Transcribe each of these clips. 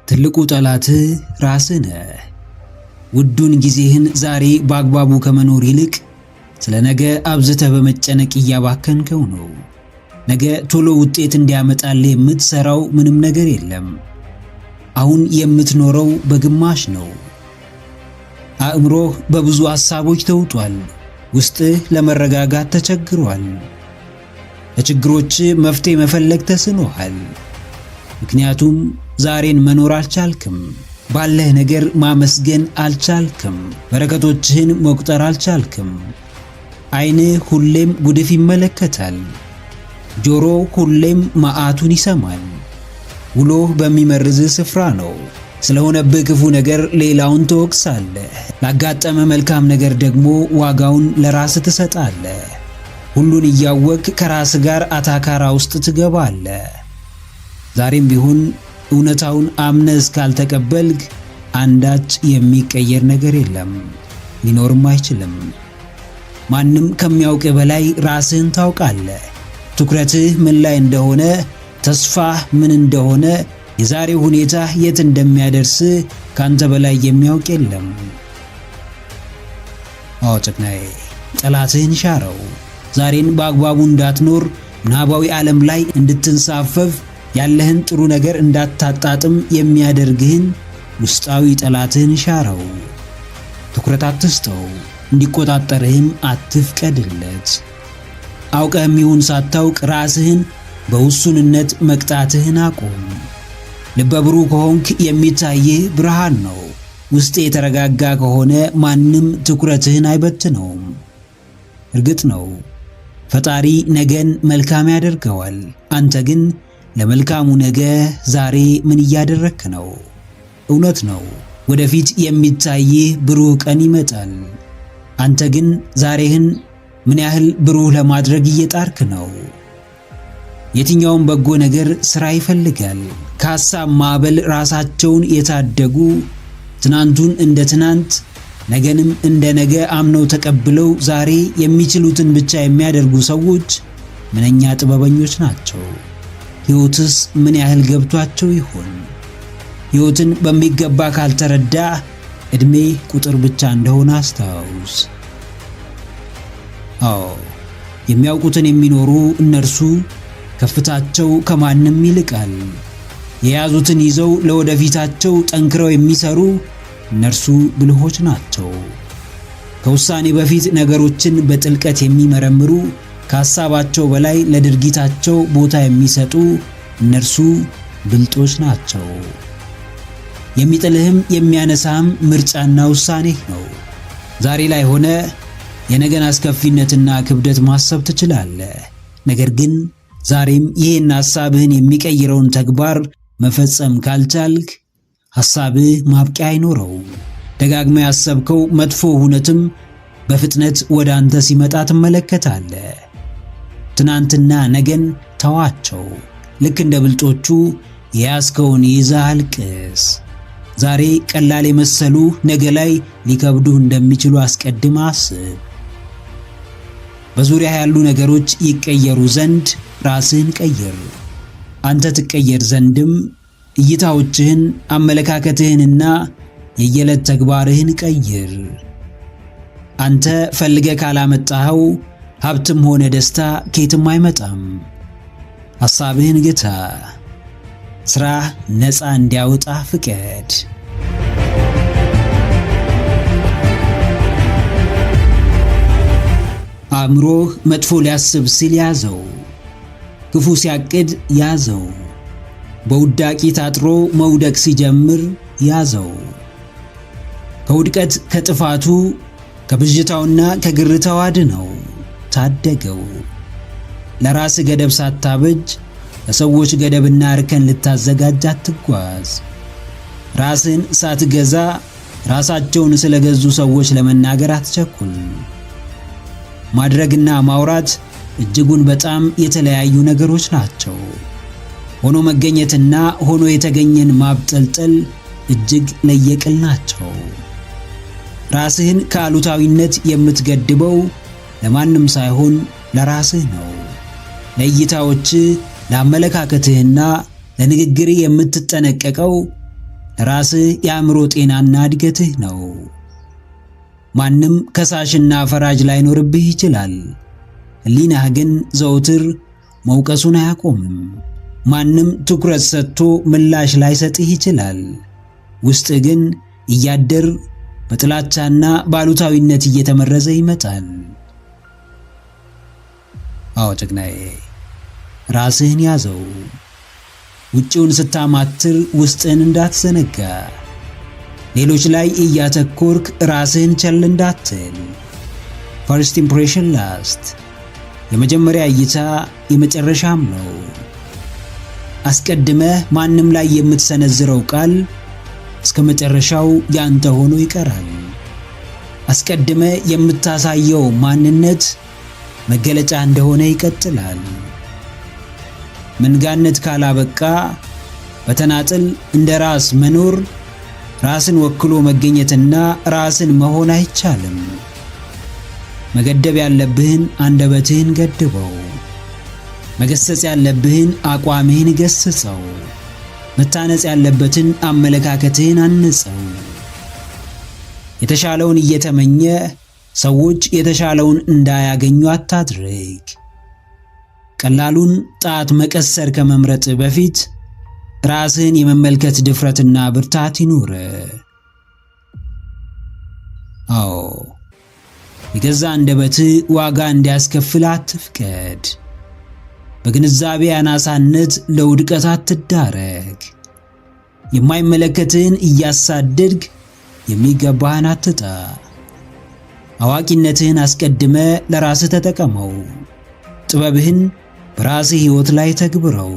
ትልቁ ጠላትህ ራስህ ነህ። ውዱን ጊዜህን ዛሬ በአግባቡ ከመኖር ይልቅ ስለ ነገ አብዝተህ በመጨነቅ እያባከንከው ነው። ነገ ቶሎ ውጤት እንዲያመጣልህ የምትሰራው ምንም ነገር የለም። አሁን የምትኖረው በግማሽ ነው። አእምሮህ በብዙ ሐሳቦች ተውጧል። ውስጥህ ለመረጋጋት ተቸግሯል። ለችግሮች መፍትሄ መፈለግ ተስኖሃል። ምክንያቱም ዛሬን መኖር አልቻልክም። ባለህ ነገር ማመስገን አልቻልክም። በረከቶችህን መቁጠር አልቻልክም። ዓይንህ ሁሌም ጉድፍ ይመለከታል። ጆሮ ሁሌም መዓቱን ይሰማል። ውሎህ በሚመርዝህ ስፍራ ነው። ስለሆነብህ ክፉ ነገር ሌላውን ትወቅሳለህ። ላጋጠመ መልካም ነገር ደግሞ ዋጋውን ለራስህ ትሰጣለህ። ሁሉን እያወቅ ከራስህ ጋር አታካራ ውስጥ ትገባለህ። ዛሬም ቢሆን እውነታውን አምነህ እስካልተቀበልክ አንዳች የሚቀየር ነገር የለም፣ ሊኖርም አይችልም። ማንም ከሚያውቅህ በላይ ራስህን ታውቃለህ። ትኩረትህ ምን ላይ እንደሆነ፣ ተስፋህ ምን እንደሆነ፣ የዛሬው ሁኔታ የት እንደሚያደርስህ ካንተ በላይ የሚያውቅ የለም። አዎ ጨቅናዬ፣ ጠላትህን ሻረው። ዛሬን በአግባቡ እንዳትኖር፣ ምናባዊ ዓለም ላይ እንድትንሳፈፍ፣ ያለህን ጥሩ ነገር እንዳታጣጥም የሚያደርግህን ውስጣዊ ጠላትህን ሻረው። ትኩረት አትስጠው፣ እንዲቆጣጠርህም አትፍቀድለት። አውቀህም ይሁን ሳታውቅ ራስህን በውሱንነት መቅጣትህን አቁም። ልበ ብሩህ ከሆንክ የሚታይህ ብርሃን ነው። ውስጥ የተረጋጋ ከሆነ ማንም ትኩረትህን አይበትነውም። እርግጥ ነው ፈጣሪ ነገን መልካም ያደርገዋል። አንተ ግን ለመልካሙ ነገ ዛሬ ምን እያደረክ ነው? እውነት ነው ወደፊት የሚታይህ ብሩህ ቀን ይመጣል። አንተ ግን ዛሬህን ምን ያህል ብሩህ ለማድረግ እየጣርክ ነው? የትኛውም በጎ ነገር ሥራ ይፈልጋል። ከሐሳብ ማዕበል ራሳቸውን የታደጉ ትናንቱን እንደ ትናንት ነገንም እንደ ነገ አምነው ተቀብለው ዛሬ የሚችሉትን ብቻ የሚያደርጉ ሰዎች ምንኛ ጥበበኞች ናቸው! ሕይወትስ ምን ያህል ገብቷቸው ይሆን? ሕይወትን በሚገባ ካልተረዳ ዕድሜ ቁጥር ብቻ እንደሆነ አስታውስ። አዎ የሚያውቁትን የሚኖሩ እነርሱ ከፍታቸው ከማንም ይልቃል። የያዙትን ይዘው ለወደፊታቸው ጠንክረው የሚሰሩ እነርሱ ብልሆች ናቸው። ከውሳኔ በፊት ነገሮችን በጥልቀት የሚመረምሩ፣ ከሐሳባቸው በላይ ለድርጊታቸው ቦታ የሚሰጡ እነርሱ ብልጦች ናቸው። የሚጥልህም የሚያነሳህም ምርጫና ውሳኔህ ነው። ዛሬ ላይ ሆነ የነገን አስከፊነትና ክብደት ማሰብ ትችላለህ። ነገር ግን ዛሬም ይህን ሐሳብህን የሚቀይረውን ተግባር መፈጸም ካልቻልክ ሐሳብህ ማብቂያ አይኖረውም። ደጋግመህ ያሰብከው መጥፎ ሁነትም በፍጥነት ወደ አንተ ሲመጣ ትመለከታለህ። ትናንትና ነገን ተዋቸው። ልክ እንደ ብልጦቹ የያዝከውን ይዘህ አልቅስ። ዛሬ ቀላል የመሰሉ ነገ ላይ ሊከብዱህ እንደሚችሉ አስቀድመህ አስብ። በዙሪያ ያሉ ነገሮች ይቀየሩ ዘንድ ራስህን ቀይር። አንተ ትቀየር ዘንድም እይታዎችህን፣ አመለካከትህንና የየዕለት ተግባርህን ቀይር። አንተ ፈልገህ ካላመጣኸው ሀብትም ሆነ ደስታ ከየትም አይመጣም። ሐሳብህን ግታ። ሥራህ ነፃ እንዲያወጣ ፍቀድ። አእምሮህ መጥፎ ሊያስብ ሲል ያዘው። ክፉ ሲያቅድ ያዘው። በውዳቂ ታጥሮ መውደቅ ሲጀምር ያዘው። ከውድቀት ከጥፋቱ ከብዥታውና ከግርታው አድነው፣ ታደገው። ለራስ ገደብ ሳታበጅ ለሰዎች ገደብና እርከን ልታዘጋጅ አትጓዝ። ራስን ሳትገዛ ራሳቸውን ስለገዙ ሰዎች ለመናገር አትቸኩል። ማድረግና ማውራት እጅጉን በጣም የተለያዩ ነገሮች ናቸው። ሆኖ መገኘትና ሆኖ የተገኘን ማብጠልጠል እጅግ ለየቅል ናቸው። ራስህን ከአሉታዊነት የምትገድበው ለማንም ሳይሆን ለራስህ ነው። ለእይታዎች፣ ለአመለካከትህና ለንግግር የምትጠነቀቀው ራስህ የአእምሮ ጤናና እድገትህ ነው። ማንም ከሳሽና ፈራጅ ላይኖርብህ ይችላል። ሕሊናህ ግን ዘውትር መውቀሱን አያቆምም። ማንም ትኩረት ሰጥቶ ምላሽ ላይሰጥህ ይችላል። ውስጥህ ግን እያደር በጥላቻና ባሉታዊነት እየተመረዘ ይመጣል። አዎ ጀግናዬ፣ ራስህን ያዘው። ውጪውን ስታማትር ውስጥህን እንዳትዘነጋ። ሌሎች ላይ እያተኮርክ ራስህን ቸል እንዳትል። ፈርስት ኢምፕሬሽን ላስት፣ የመጀመሪያ እይታ የመጨረሻም ነው። አስቀድመህ ማንም ላይ የምትሰነዝረው ቃል እስከ መጨረሻው ያንተ ሆኖ ይቀራል። አስቀድመህ የምታሳየው ማንነት መገለጫ እንደሆነ ይቀጥላል። መንጋነት ካላበቃ በተናጥል እንደ ራስ መኖር፣ ራስን ወክሎ መገኘትና ራስን መሆን አይቻልም። መገደብ ያለብህን አንደበትህን ገድበው። መገሰጽ ያለብህን አቋምህን ገስጸው። መታነጽ ያለበትን አመለካከትህን አንጸው። የተሻለውን እየተመኘ ሰዎች የተሻለውን እንዳያገኙ አታድርግ። ቀላሉን ጣት መቀሰር ከመምረጥ በፊት ራስህን የመመልከት ድፍረትና ብርታት ይኑር። አዎ፣ የገዛ አንደበትህ ዋጋ እንዲያስከፍል አትፍቀድ። በግንዛቤ አናሳነት ለውድቀት አትዳረግ። የማይመለከትህን እያሳደድግ የሚገባህን አትጣ። አዋቂነትህን አስቀድመ ለራስህ ተጠቀመው። ጥበብህን በራስህ ሕይወት ላይ ተግብረው።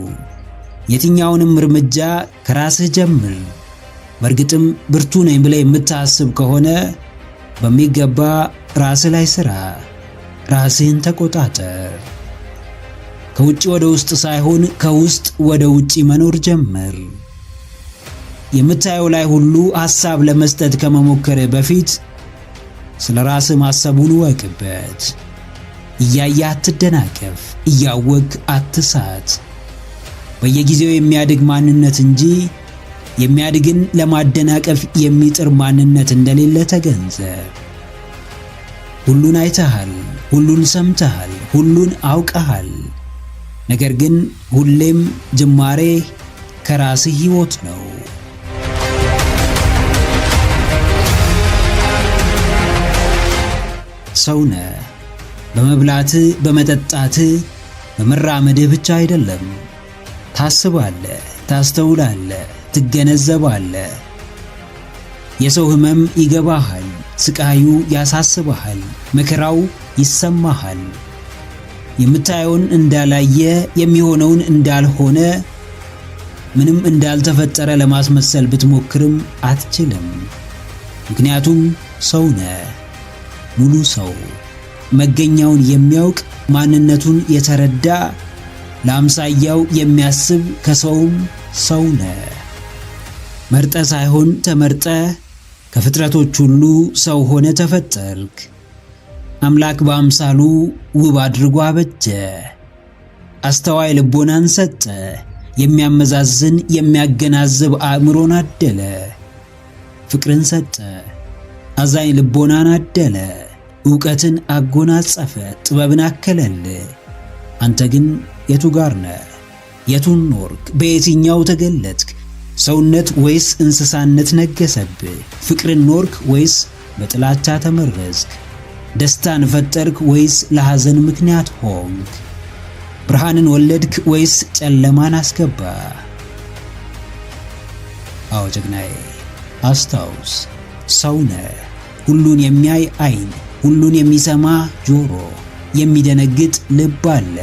የትኛውንም እርምጃ ከራስህ ጀምር። በእርግጥም ብርቱ ነኝ ብለህ የምታስብ ከሆነ በሚገባ ራስህ ላይ ሥራ። ራስህን ተቆጣጠር። ከውጭ ወደ ውስጥ ሳይሆን ከውስጥ ወደ ውጪ መኖር ጀምር። የምታየው ላይ ሁሉ ሐሳብ ለመስጠት ከመሞከር በፊት ስለ ራስህ ማሰቡን ወቅበት። እያየህ አትደናቀፍ፣ እያወቅህ አትሳት። በየጊዜው የሚያድግ ማንነት እንጂ የሚያድግን ለማደናቀፍ የሚጥር ማንነት እንደሌለ ተገንዘብ። ሁሉን አይተሃል፣ ሁሉን ሰምተሃል፣ ሁሉን አውቀሃል። ነገር ግን ሁሌም ጅማሬ ከራስህ ሕይወት ነው። ሰውነህ በመብላትህ፣ በመጠጣትህ፣ በመራመድህ ብቻ አይደለም። ታስባለህ፣ ታስተውላለህ፣ ትገነዘባለህ። የሰው ሕመም ይገባሃል፣ ስቃዩ ያሳስበሃል፣ መከራው ይሰማሃል። የምታየውን እንዳላየ፣ የሚሆነውን እንዳልሆነ፣ ምንም እንዳልተፈጠረ ለማስመሰል ብትሞክርም አትችልም። ምክንያቱም ሰው ነህ፣ ሙሉ ሰው፣ መገኛውን የሚያውቅ፣ ማንነቱን የተረዳ፣ ለአምሳያው የሚያስብ፣ ከሰውም ሰው ነህ። መርጠ ሳይሆን ተመርጠ ከፍጥረቶች ሁሉ ሰው ሆነ ተፈጠርክ። አምላክ በአምሳሉ ውብ አድርጎ አበጀ። አስተዋይ ልቦናን ሰጠ። የሚያመዛዝን የሚያገናዝብ አእምሮን አደለ። ፍቅርን ሰጠ። አዛኝ ልቦናን አደለ። ዕውቀትን አጎናጸፈ። ጥበብን አከለል። አንተ ግን የቱ ጋር ነህ? የቱን ኖርክ? በየትኛው ተገለጥክ? ሰውነት ወይስ እንስሳነት ነገሰብህ? ፍቅርን ኖርክ ወይስ በጥላቻ ተመረዝክ? ደስታን ፈጠርክ ወይስ ለሐዘን ምክንያት ሆንክ? ብርሃንን ወለድክ ወይስ ጨለማን አስገባ? አዎ ጀግናዬ፣ አስታውስ፣ ሰው ነህ። ሁሉን የሚያይ ዓይን፣ ሁሉን የሚሰማ ጆሮ፣ የሚደነግጥ ልብ አለ።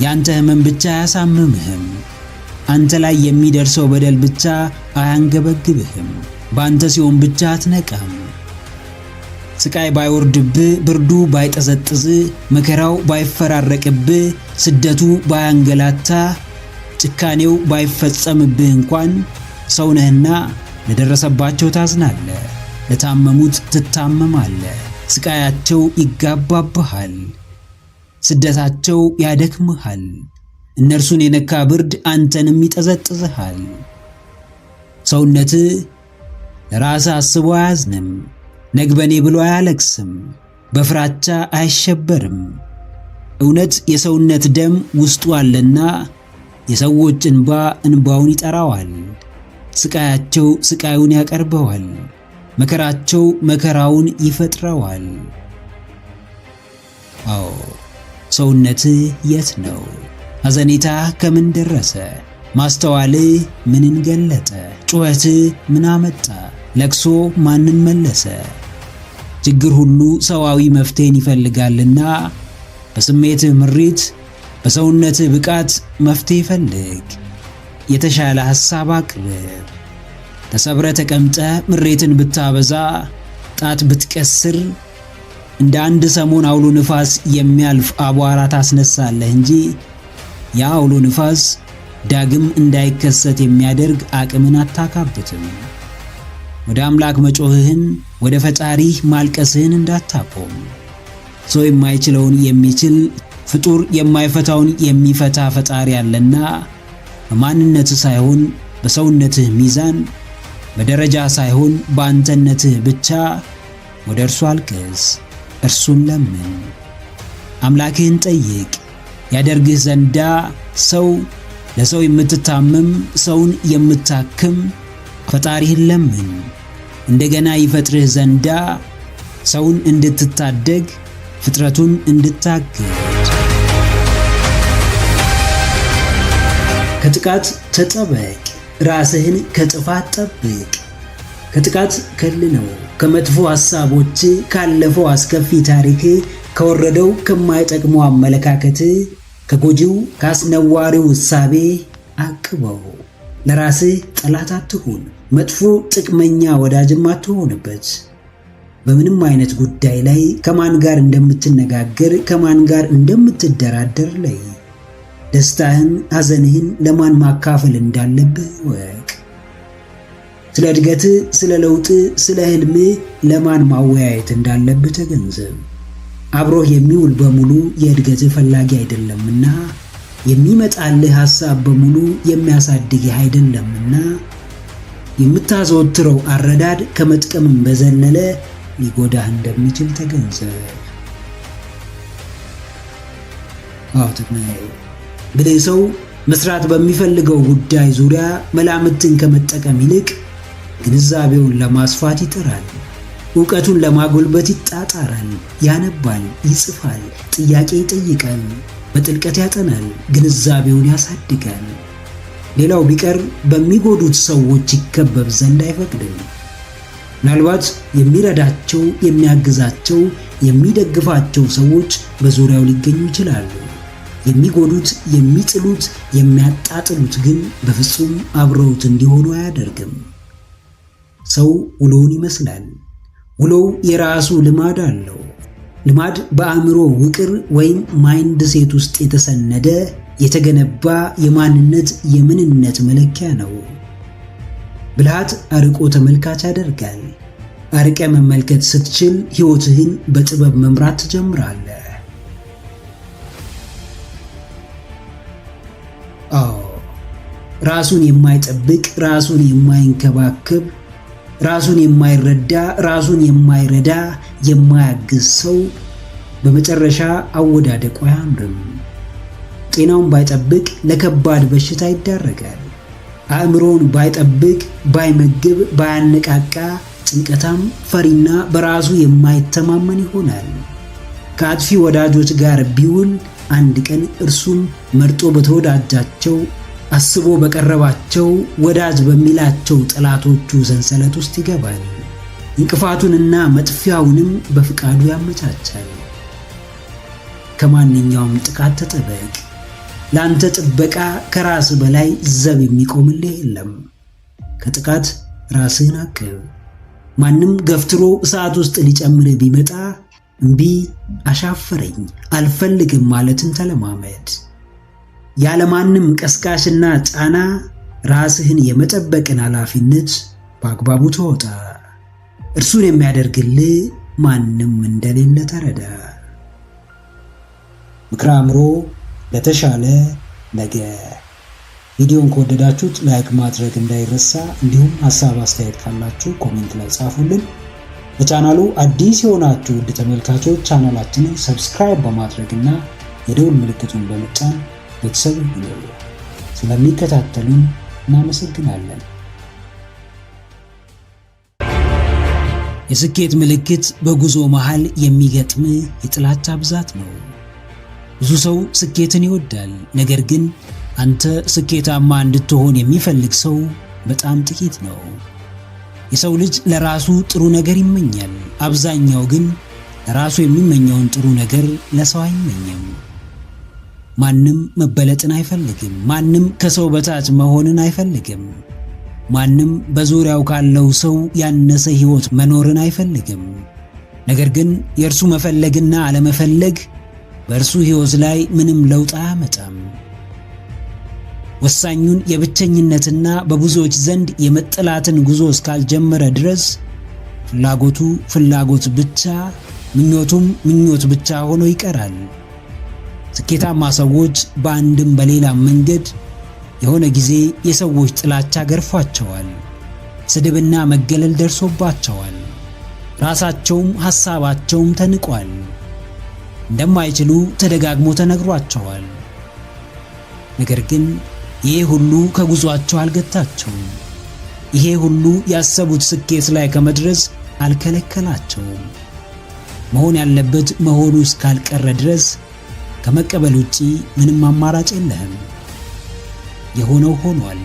ያንተ ሕመም ብቻ አያሳምምህም። አንተ ላይ የሚደርሰው በደል ብቻ አያንገበግብህም። በአንተ ሲሆን ብቻ አትነቃም። ስቃይ ባይወርድብህ፣ ብርዱ ባይጠዘጥዝህ፣ መከራው ባይፈራረቅብህ፣ ስደቱ ባያንገላታ፣ ጭካኔው ባይፈጸምብህ እንኳን ሰው ነህና ለደረሰባቸው ታዝናለህ፣ ለታመሙት ትታመማለህ። ስቃያቸው ይጋባብሃል፣ ስደታቸው ያደክምሃል። እነርሱን የነካ ብርድ አንተንም ይጠዘጥዝሃል። ሰውነት ለራስ አስቦ አያዝንም፣ ነግበኔ ብሎ አያለቅስም፣ በፍራቻ አይሸበርም። እውነት የሰውነት ደም ውስጡ አለና የሰዎች እንባ እንባውን ይጠራዋል። ስቃያቸው ስቃዩን ያቀርበዋል፣ መከራቸው መከራውን ይፈጥረዋል። አዎ ሰውነት የት ነው? ሐዘኔታ ከምን ደረሰ? ማስተዋል ምንን ገለጠ? ጩኸት ምን አመጣ? ለቅሶ ማንን መለሰ? ችግር ሁሉ ሰዋዊ መፍትሄን ይፈልጋልና በስሜት ምሪት፣ በሰውነት ብቃት መፍትሄ ፈልግ። የተሻለ ሐሳብ አቅርብ። ተሰብረ ተቀምጠ ምሬትን ብታበዛ፣ ጣት ብትቀስር እንደ አንድ ሰሞን አውሎ ንፋስ የሚያልፍ አቧራ ታስነሳለህ እንጂ ያ አውሎ ንፋስ ዳግም እንዳይከሰት የሚያደርግ አቅምን አታካብትም። ወደ አምላክ መጮህህን፣ ወደ ፈጣሪህ ማልቀስህን እንዳታቆም። ሰው የማይችለውን የሚችል ፍጡር የማይፈታውን የሚፈታ ፈጣሪ ያለና በማንነትህ ሳይሆን በሰውነትህ ሚዛን፣ በደረጃ ሳይሆን በአንተነትህ ብቻ ወደ እርሱ አልቅስ፣ እርሱን ለምን። አምላክህን ጠይቅ ያደርግህ ዘንዳ። ሰው ለሰው የምትታመም ሰውን የምታክም ፈጣሪህን ለምን። እንደገና ይፈጥርህ ዘንዳ ሰውን እንድትታደግ ፍጥረቱን እንድታግድ። ከጥቃት ተጠበቅ፣ ራስህን ከጥፋት ጠብቅ። ከጥቃት ከልለው፣ ከመጥፎ ሐሳቦች፣ ካለፈው አስከፊ ታሪክ፣ ከወረደው ከማይጠቅመው አመለካከት፣ ከጎጂው ካስነዋሪው እሳቤ አቅበው። ለራስህ ጠላት አትሁን፣ መጥፎ ጥቅመኛ ወዳጅም አትሆንበት። በምንም አይነት ጉዳይ ላይ ከማን ጋር እንደምትነጋገር፣ ከማን ጋር እንደምትደራደር ላይ ደስታህን ሐዘንህን ለማን ማካፈል እንዳለብህ ወቅ። ስለ እድገት፣ ስለ ለውጥ፣ ስለ ህልም ለማን ማወያየት እንዳለብህ ተገንዘብ። አብሮህ የሚውል በሙሉ የእድገት ፈላጊ አይደለምና፣ የሚመጣልህ ሐሳብ በሙሉ የሚያሳድግህ አይደለምና፣ የምታዘወትረው አረዳድ ከመጥቀምም በዘለለ ሊጎዳህ እንደሚችል ተገንዘብ። ብልህ ሰው መስራት በሚፈልገው ጉዳይ ዙሪያ መላምትን ከመጠቀም ይልቅ ግንዛቤውን ለማስፋት ይጥራል። ዕውቀቱን ለማጎልበት ይጣጣራል። ያነባል፣ ይጽፋል፣ ጥያቄ ይጠይቃል፣ በጥልቀት ያጠናል፣ ግንዛቤውን ያሳድጋል። ሌላው ቢቀር በሚጎዱት ሰዎች ይከበብ ዘንድ አይፈቅድም። ምናልባት የሚረዳቸው፣ የሚያግዛቸው፣ የሚደግፋቸው ሰዎች በዙሪያው ሊገኙ ይችላሉ። የሚጎዱት፣ የሚጥሉት፣ የሚያጣጥሉት ግን በፍጹም አብረውት እንዲሆኑ አያደርግም። ሰው ውሎውን ይመስላል። ውሎው የራሱ ልማድ አለው። ልማድ በአእምሮ ውቅር ወይም ማይንድ ሴት ውስጥ የተሰነደ የተገነባ የማንነት የምንነት መለኪያ ነው። ብልሃት አርቆ ተመልካች ያደርጋል። አርቀ መመልከት ስትችል ሕይወትህን በጥበብ መምራት ትጀምራለህ። ራሱን የማይጠብቅ፣ ራሱን የማይንከባከብ፣ ራሱን የማይረዳ፣ ራሱን የማይረዳ፣ የማያግዝ ሰው በመጨረሻ አወዳደቁ አያምርም። ጤናውን ባይጠብቅ ለከባድ በሽታ ይዳረጋል። አእምሮውን ባይጠብቅ፣ ባይመግብ፣ ባያነቃቃ ጭንቀታም፣ ፈሪና በራሱ የማይተማመን ይሆናል። ከአጥፊ ወዳጆች ጋር ቢውል አንድ ቀን እርሱም መርጦ በተወዳጃቸው አስቦ በቀረባቸው ወዳጅ በሚላቸው ጠላቶቹ ሰንሰለት ውስጥ ይገባል። እንቅፋቱንና መጥፊያውንም በፍቃዱ ያመቻቻል። ከማንኛውም ጥቃት ተጠበቅ። ለአንተ ጥበቃ ከራስ በላይ ዘብ የሚቆምልህ የለም። ከጥቃት ራስህን አቅብ። ማንም ገፍትሮ እሳት ውስጥ ሊጨምርህ ቢመጣ እምቢ፣ አሻፈረኝ፣ አልፈልግም ማለትን ተለማመድ። ያለማንም ቀስቃሽና ጫና ራስህን የመጠበቅን ኃላፊነት በአግባቡ ተወጣ። እርሱን የሚያደርግልህ ማንም እንደሌለ ተረዳ። ምክረ አእምሮ ለተሻለ ነገ። ቪዲዮውን ከወደዳችሁት ላይክ ማድረግ እንዳይረሳ፣ እንዲሁም ሐሳብ አስተያየት ካላችሁ ኮሜንት ላይ ጻፉልን። ለቻናሉ አዲስ የሆናችሁ ውድ ተመልካቾች ቻናላችንን ሰብስክራይብ በማድረግና የደውል ምልክቱን በመጫን ቤተሰብ ይሁኑ። ስለሚከታተሉን እናመሰግናለን። የስኬት ምልክት በጉዞ መሃል የሚገጥም የጥላቻ ብዛት ነው። ብዙ ሰው ስኬትን ይወዳል፣ ነገር ግን አንተ ስኬታማ እንድትሆን የሚፈልግ ሰው በጣም ጥቂት ነው። የሰው ልጅ ለራሱ ጥሩ ነገር ይመኛል። አብዛኛው ግን ለራሱ የሚመኘውን ጥሩ ነገር ለሰው አይመኝም። ማንም መበለጥን አይፈልግም። ማንም ከሰው በታች መሆንን አይፈልግም። ማንም በዙሪያው ካለው ሰው ያነሰ ሕይወት መኖርን አይፈልግም። ነገር ግን የእርሱ መፈለግና አለመፈለግ በእርሱ ሕይወት ላይ ምንም ለውጥ አያመጣም። ወሳኙን የብቸኝነትና በብዙዎች ዘንድ የመጠላትን ጉዞ እስካልጀመረ ድረስ ፍላጎቱ ፍላጎት ብቻ፣ ምኞቱም ምኞት ብቻ ሆኖ ይቀራል። ስኬታማ ሰዎች በአንድም በሌላም መንገድ የሆነ ጊዜ የሰዎች ጥላቻ ገርፏቸዋል። ስድብና መገለል ደርሶባቸዋል። ራሳቸውም ሐሳባቸውም ተንቋል። እንደማይችሉ ተደጋግሞ ተነግሯቸዋል። ነገር ግን ይሄ ሁሉ ከጉዟቸው አልገታቸውም። ይሄ ሁሉ ያሰቡት ስኬት ላይ ከመድረስ አልከለከላቸውም። መሆን ያለበት መሆኑ እስካልቀረ ድረስ ከመቀበል ውጪ ምንም አማራጭ የለህም። የሆነው ሆኗል።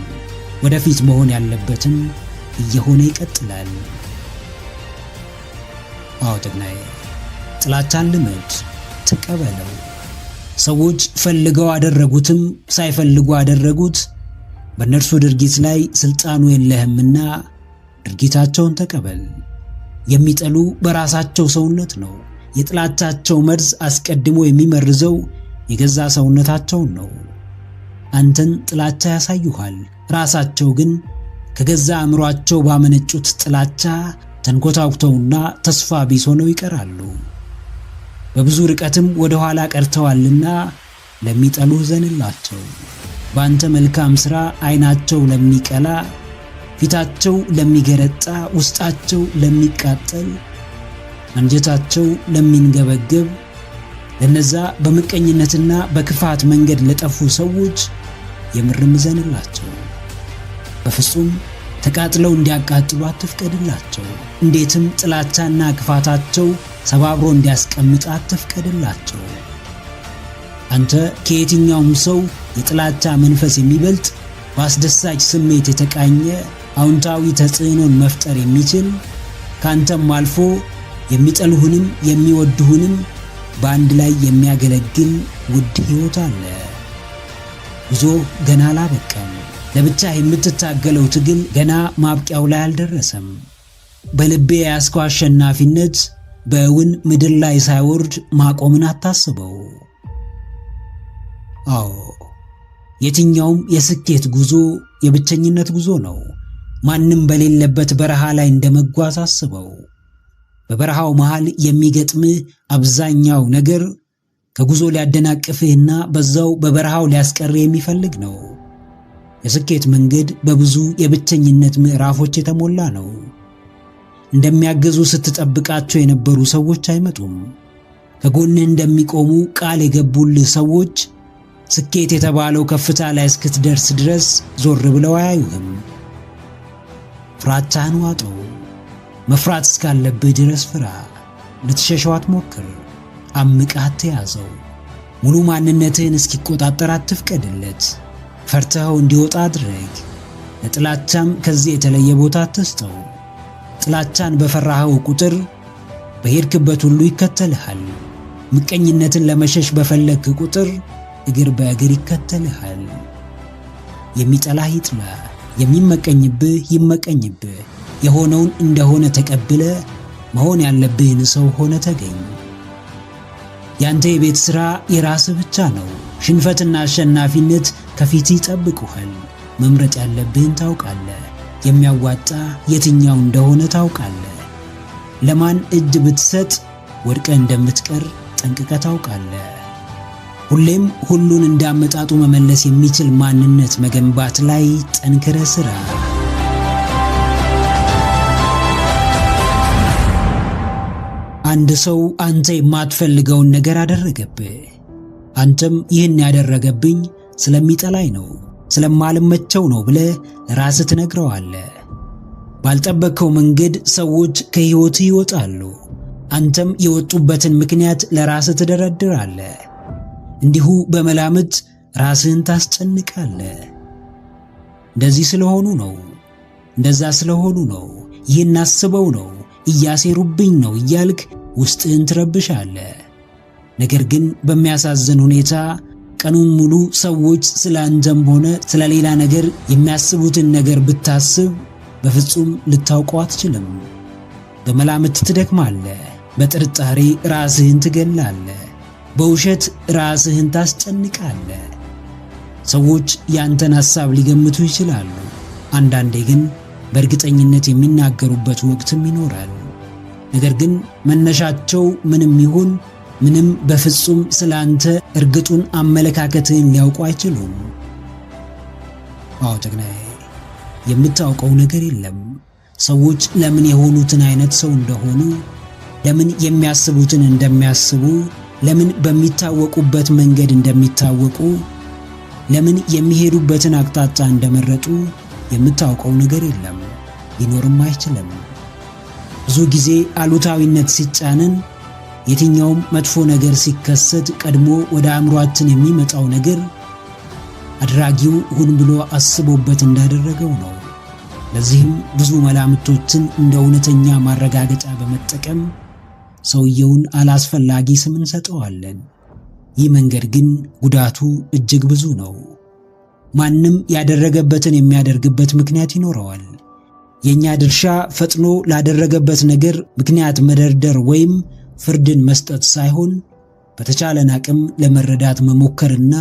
ወደፊት መሆን ያለበትም እየሆነ ይቀጥላል። አዎ ደግናዬ፣ ጥላቻን ልመድ፣ ተቀበለው። ሰዎች ፈልገው አደረጉትም ሳይፈልጉ አደረጉት፣ በእነርሱ ድርጊት ላይ ስልጣኑ የለህምና ድርጊታቸውን ተቀበል። የሚጠሉ በራሳቸው ሰውነት ነው። የጥላቻቸው መርዝ አስቀድሞ የሚመርዘው የገዛ ሰውነታቸውን ነው። አንተን ጥላቻ ያሳዩሃል፣ ራሳቸው ግን ከገዛ አእምሯቸው ባመነጩት ጥላቻ ተንኮታኩተውና ተስፋ ቢስ ሆነው ይቀራሉ። በብዙ ርቀትም ወደ ኋላ ቀርተዋልና ለሚጠሉህ ዘንላቸው። በአንተ መልካም ሥራ ዓይናቸው ለሚቀላ፣ ፊታቸው ለሚገረጣ፣ ውስጣቸው ለሚቃጠል፣ አንጀታቸው ለሚንገበገብ፣ ለነዛ በምቀኝነትና በክፋት መንገድ ለጠፉ ሰዎች የምርም ዘንላቸው። በፍጹም ተቃጥለው እንዲያቃጥሉ አትፍቀድላቸው። እንዴትም ጥላቻና ክፋታቸው ሰባብሮ እንዲያስቀምጥ አትፍቀድላቸው። አንተ ከየትኛውም ሰው የጥላቻ መንፈስ የሚበልጥ በአስደሳች ስሜት የተቃኘ አዎንታዊ ተጽዕኖን መፍጠር የሚችል ካንተም አልፎ የሚጠሉህንም የሚወድሁንም በአንድ ላይ የሚያገለግል ውድ ሕይወት አለ። ጉዞ ገና አላበቃም። ለብቻ የምትታገለው ትግል ገና ማብቂያው ላይ አልደረሰም። በልቤ የያዝከው አሸናፊነት በእውን ምድር ላይ ሳይወርድ ማቆምን አታስበው። አዎ የትኛውም የስኬት ጉዞ የብቸኝነት ጉዞ ነው። ማንም በሌለበት በረሃ ላይ እንደመጓዝ አስበው። በበረሃው መሃል የሚገጥምህ አብዛኛው ነገር ከጉዞ ሊያደናቅፍህና በዛው በበረሃው ሊያስቀርህ የሚፈልግ ነው። የስኬት መንገድ በብዙ የብቸኝነት ምዕራፎች የተሞላ ነው። እንደሚያገዙ ስትጠብቃቸው የነበሩ ሰዎች አይመጡም። ከጎንህ እንደሚቆሙ ቃል የገቡልህ ሰዎች ስኬት የተባለው ከፍታ ላይ እስክትደርስ ድረስ ዞር ብለው አያዩህም። ፍራቻህን ዋጠው። መፍራት እስካለብህ ድረስ ፍራ። ልትሸሸው አትሞክር። አምቀህ አትያዘው። ሙሉ ማንነትህን እስኪቆጣጠር አትፍቀድለት። ፈርተኸው እንዲወጣ አድርግ። ለጥላቻም ከዚህ የተለየ ቦታ አትስጠው። ጥላቻን በፈራኸው ቁጥር በሄድክበት ሁሉ ይከተልሃል። ምቀኝነትን ለመሸሽ በፈለግክ ቁጥር እግር በእግር ይከተልሃል። የሚጠላህ ይጥላ፣ የሚመቀኝብህ ይመቀኝብህ። የሆነውን እንደሆነ ተቀብለ መሆን ያለብህን ሰው ሆነ ተገኝ። ያንተ የቤት ሥራ የራስህ ብቻ ነው። ሽንፈትና አሸናፊነት ከፊት ይጠብቁሃል። መምረጥ ያለብህን ታውቃለህ። የሚያዋጣ የትኛው እንደሆነ ታውቃለህ። ለማን እጅ ብትሰጥ ወድቀህ እንደምትቀር ጠንቅቀህ ታውቃለህ። ሁሌም ሁሉን እንዳመጣጡ መመለስ የሚችል ማንነት መገንባት ላይ ጠንክረህ ስራ። አንድ ሰው አንተ የማትፈልገውን ነገር አደረገብህ። አንተም ይህን ያደረገብኝ ስለሚጠላኝ ነው፣ ስለማልመቸው ነው ብለህ ለራስህ ትነግረዋለህ። ባልጠበቅከው መንገድ ሰዎች ከህይወትህ ይወጣሉ። አንተም የወጡበትን ምክንያት ለራስህ ትደረድራለህ። እንዲሁ በመላምት ራስህን ታስጨንቃለህ። እንደዚህ ስለሆኑ ነው፣ እንደዛ ስለሆኑ ነው፣ ይህን አስበው ነው፣ እያሴሩብኝ ነው እያልክ ውስጥህን ትረብሻለህ። ነገር ግን በሚያሳዝን ሁኔታ ቀኑን ሙሉ ሰዎች ስለ አንተም ሆነ ስለ ሌላ ነገር የሚያስቡትን ነገር ብታስብ በፍጹም ልታውቀው አትችልም። በመላምት ትደክማለህ፣ በጥርጣሬ ራስህን ትገላለህ፣ በውሸት ራስህን ታስጨንቃለህ። ሰዎች ያንተን ሐሳብ ሊገምቱ ይችላሉ። አንዳንዴ ግን በእርግጠኝነት የሚናገሩበት ወቅትም ይኖራል። ነገር ግን መነሻቸው ምንም ይሁን ምንም በፍጹም ስላንተ እርግጡን አመለካከትህን ሊያውቁ አይችሉም። ጀግናዬ፣ የምታውቀው ነገር የለም። ሰዎች ለምን የሆኑትን አይነት ሰው እንደሆኑ፣ ለምን የሚያስቡትን እንደሚያስቡ፣ ለምን በሚታወቁበት መንገድ እንደሚታወቁ፣ ለምን የሚሄዱበትን አቅጣጫ እንደመረጡ የምታውቀው ነገር የለም፣ ሊኖርም አይችልም። ብዙ ጊዜ አሉታዊነት ሲጫነን፣ የትኛውም መጥፎ ነገር ሲከሰት ቀድሞ ወደ አእምሯችን የሚመጣው ነገር አድራጊው ሁን ብሎ አስቦበት እንዳደረገው ነው። ለዚህም ብዙ መላምቶችን እንደ እውነተኛ ማረጋገጫ በመጠቀም ሰውየውን አላስፈላጊ ስም እንሰጠዋለን። ይህ መንገድ ግን ጉዳቱ እጅግ ብዙ ነው። ማንም ያደረገበትን የሚያደርግበት ምክንያት ይኖረዋል። የኛ ድርሻ ፈጥኖ ላደረገበት ነገር ምክንያት መደርደር ወይም ፍርድን መስጠት ሳይሆን በተቻለን አቅም ለመረዳት መሞከርና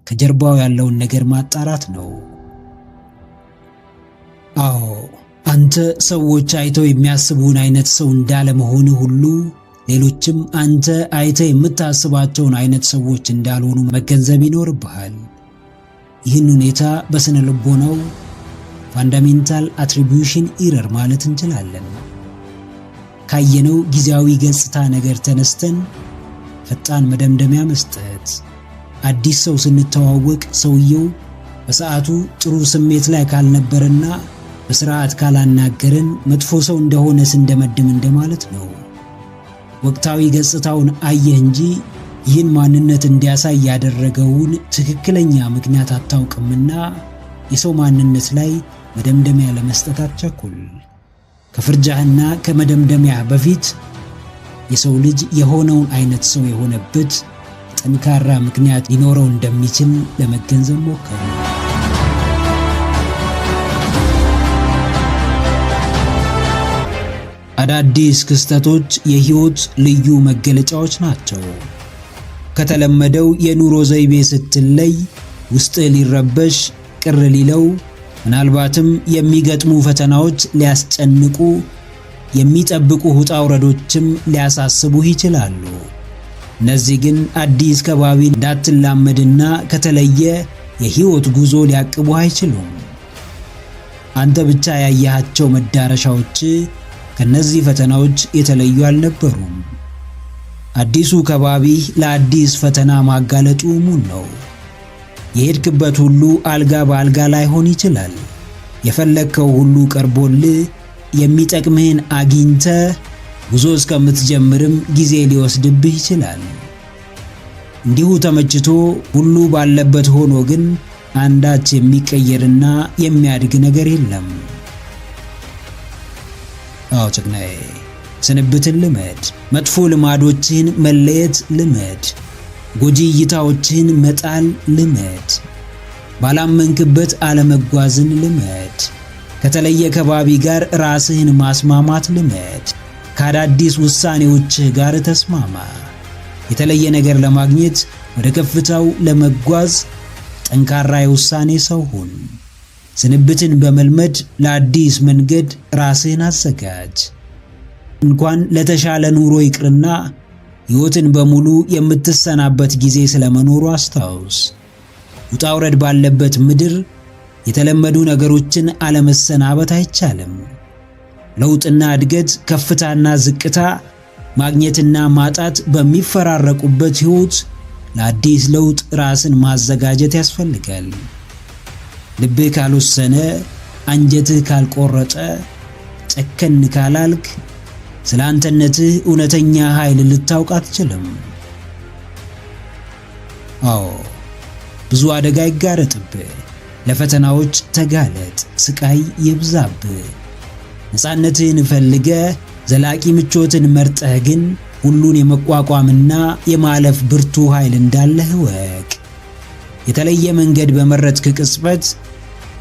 ከጀርባው ያለውን ነገር ማጣራት ነው። አንተ ሰዎች አይተው የሚያስቡን አይነት ሰው እንዳለመሆን ሁሉ ሌሎችም አንተ አይተው የምታስባቸውን አይነት ሰዎች እንዳልሆኑ መገንዘብ ይኖርብሃል። ይህን ሁኔታ በስነ ልቦናው ፋንዳሜንታል አትሪቢዩሽን ኢረር ማለት እንችላለን። ካየነው ጊዜያዊ ገጽታ ነገር ተነስተን ፈጣን መደምደሚያ መስጠት። አዲስ ሰው ስንተዋወቅ ሰውየው በሰዓቱ ጥሩ ስሜት ላይ ካልነበረና በስርዓት ካላናገረን መጥፎ ሰው እንደሆነ ስንደመድም እንደማለት ነው። ወቅታዊ ገጽታውን አየህ እንጂ ይህን ማንነት እንዲያሳይ ያደረገውን ትክክለኛ ምክንያት አታውቅምና የሰው ማንነት ላይ መደምደሚያ ለመስጠት አትቸኩል። ከፍርጃህና ከመደምደሚያ በፊት የሰው ልጅ የሆነውን አይነት ሰው የሆነበት ጠንካራ ምክንያት ሊኖረው እንደሚችል ለመገንዘብ ሞክር። አዳዲስ ክስተቶች የህይወት ልዩ መገለጫዎች ናቸው። ከተለመደው የኑሮ ዘይቤ ስትለይ ውስጥ ሊረበሽ፣ ቅር ሊለው፣ ምናልባትም የሚገጥሙ ፈተናዎች ሊያስጨንቁ፣ የሚጠብቁ ውጣ ውረዶችም ሊያሳስቡህ ይችላሉ። እነዚህ ግን አዲስ ከባቢ እንዳትላመድና ከተለየ የህይወት ጉዞ ሊያቅቡህ አይችሉም። አንተ ብቻ ያያቸው መዳረሻዎች ከነዚህ ፈተናዎች የተለዩ አልነበሩም። አዲሱ ከባቢ ለአዲስ ፈተና ማጋለጡ ሙሉ ነው። የሄድክበት ሁሉ አልጋ በአልጋ ላይሆን ይችላል። የፈለግከው ሁሉ ቀርቦልህ የሚጠቅምህን አግኝተህ ጉዞ እስከምትጀምርም ጊዜ ሊወስድብህ ይችላል። እንዲሁ ተመችቶ ሁሉ ባለበት ሆኖ ግን አንዳች የሚቀየርና የሚያድግ ነገር የለም። ጀግናዬ፣ ስንብትን ልመድ። መጥፎ ልማዶችህን መለየት ልመድ። ጎጂ እይታዎችህን መጣል ልመድ። ባላመንክበት አለመጓዝን ልመድ። ከተለየ ከባቢ ጋር ራስህን ማስማማት ልመድ። ከአዳዲስ ውሳኔዎችህ ጋር ተስማማ። የተለየ ነገር ለማግኘት ወደ ከፍታው ለመጓዝ ጠንካራ የውሳኔ ሰው ሁን። ስንብትን በመልመድ ለአዲስ መንገድ ራስህን አዘጋጅ። እንኳን ለተሻለ ኑሮ ይቅርና ሕይወትን በሙሉ የምትሰናበት ጊዜ ስለመኖሩ አስታውስ። ውጣ ውረድ ባለበት ምድር የተለመዱ ነገሮችን አለመሰናበት አይቻልም። ለውጥና እድገት፣ ከፍታና ዝቅታ፣ ማግኘትና ማጣት በሚፈራረቁበት ሕይወት ለአዲስ ለውጥ ራስን ማዘጋጀት ያስፈልጋል። ልብህ ካልወሰነ፣ አንጀትህ ካልቆረጠ፣ ጨከን ካላልክ ስለ አንተነትህ እውነተኛ ኃይል ልታውቅ አትችልም። አዎ፣ ብዙ አደጋ ይጋረጥብህ፣ ለፈተናዎች ተጋለጥ፣ ስቃይ ይብዛብህ። ነፃነትህን ፈልገህ ዘላቂ ምቾትን መርጠህ ግን ሁሉን የመቋቋምና የማለፍ ብርቱ ኃይል እንዳለህ እወቅ። የተለየ መንገድ በመረጥክ ቅጽበት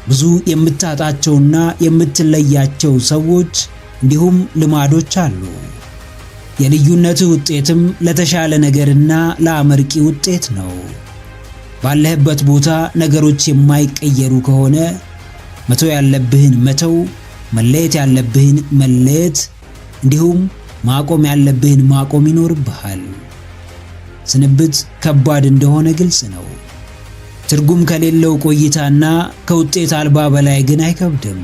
ብዙ የምታጣቸውና የምትለያቸው ሰዎች እንዲሁም ልማዶች አሉ። የልዩነትህ ውጤትም ለተሻለ ነገርና ለአመርቂ ውጤት ነው። ባለህበት ቦታ ነገሮች የማይቀየሩ ከሆነ መተው ያለብህን መተው፣ መለየት ያለብህን መለየት፣ እንዲሁም ማቆም ያለብህን ማቆም ይኖርብሃል። ስንብት ከባድ እንደሆነ ግልጽ ነው። ትርጉም ከሌለው ቆይታና ከውጤት አልባ በላይ ግን አይከብድም።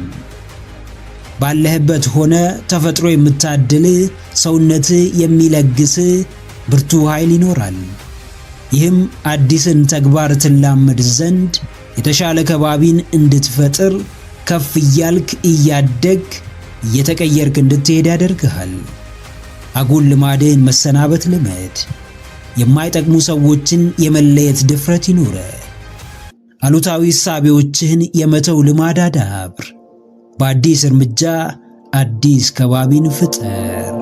ባለህበት ሆነ ተፈጥሮ የምታድልህ፣ ሰውነትህ የሚለግስህ ብርቱ ኃይል ይኖራል። ይህም አዲስን ተግባር ትላመድ ዘንድ፣ የተሻለ ከባቢን እንድትፈጥር፣ ከፍ እያልክ እያደግ እየተቀየርክ እንድትሄድ ያደርግሃል። አጉል ልማድህን መሰናበት ልመድ። የማይጠቅሙ ሰዎችን የመለየት ድፍረት ይኑረ። አሉታዊ እሳቤዎችህን የመተው ልማድ አዳብር። በአዲስ እርምጃ አዲስ ከባቢን ፍጠር።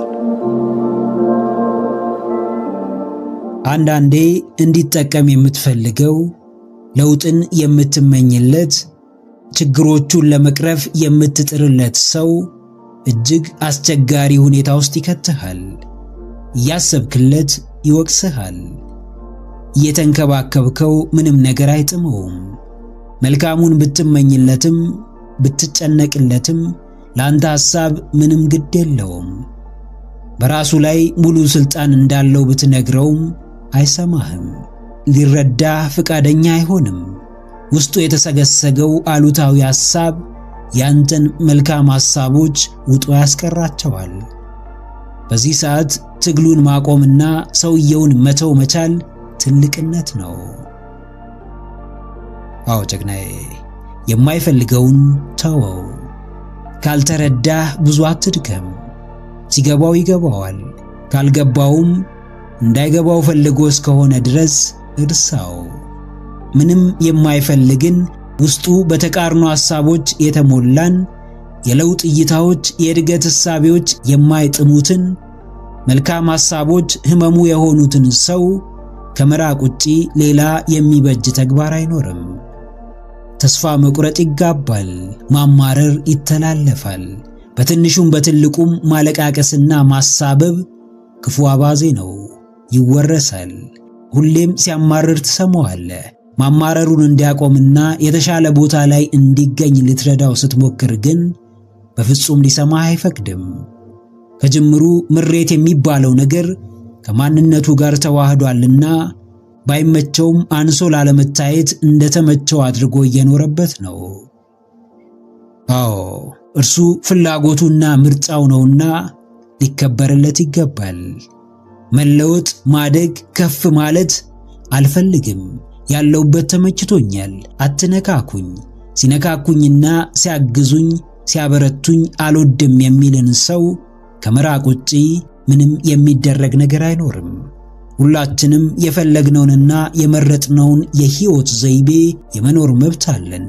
አንዳንዴ እንዲጠቀም የምትፈልገው፣ ለውጥን የምትመኝለት፣ ችግሮቹን ለመቅረፍ የምትጥርለት ሰው እጅግ አስቸጋሪ ሁኔታ ውስጥ ይከትሃል። እያሰብክለት ይወቅስሃል። እየተንከባከብከው ምንም ነገር አይጥመውም። መልካሙን ብትመኝለትም ብትጨነቅለትም ለአንተ ሐሳብ ምንም ግድ የለውም። በራሱ ላይ ሙሉ ሥልጣን እንዳለው ብትነግረውም አይሰማህም። ሊረዳህ ፈቃደኛ አይሆንም። ውስጡ የተሰገሰገው አሉታዊ ሐሳብ ያንተን መልካም ሐሳቦች ውጦ ያስቀራቸዋል። በዚህ ሰዓት ትግሉን ማቆምና ሰውየውን መተው መቻል ትልቅነት ነው። አዎ ጀግናዬ፣ የማይፈልገውን ተወው። ካልተረዳህ ብዙ አትድከም። ሲገባው ይገባዋል፣ ካልገባውም እንዳይገባው ፈልጎ እስከሆነ ድረስ እርሳው። ምንም የማይፈልግን ውስጡ በተቃርኖ ሐሳቦች የተሞላን፣ የለውጥ እይታዎች፣ የእድገት እሳቤዎች የማይጥሙትን፣ መልካም ሐሳቦች ህመሙ የሆኑትን ሰው ከመራቅ ውጪ ሌላ የሚበጅ ተግባር አይኖርም። ተስፋ መቁረጥ ይጋባል፣ ማማረር ይተላለፋል። በትንሹም በትልቁም ማለቃቀስና ማሳበብ ክፉ አባዜ ነው፣ ይወረሳል። ሁሌም ሲያማርር ትሰማዋለህ። ማማረሩን እንዲያቆምና የተሻለ ቦታ ላይ እንዲገኝ ልትረዳው ስትሞክር ግን በፍጹም ሊሰማህ አይፈቅድም። ከጅምሩ ምሬት የሚባለው ነገር ከማንነቱ ጋር ተዋህዷልና ባይመቸውም አንሶ ላለመታየት እንደተመቸው አድርጎ እየኖረበት ነው። አዎ እርሱ ፍላጎቱና ምርጫው ነውና ሊከበርለት ይገባል። መለወጥ፣ ማደግ፣ ከፍ ማለት አልፈልግም፣ ያለውበት ተመችቶኛል፣ አትነካኩኝ፣ ሲነካኩኝና ሲያግዙኝ ሲያበረቱኝ አልወድም የሚልን ሰው ከመራቅ ውጪ ምንም የሚደረግ ነገር አይኖርም። ሁላችንም የፈለግነውንና የመረጥነውን የሕይወት ዘይቤ የመኖር መብት አለን።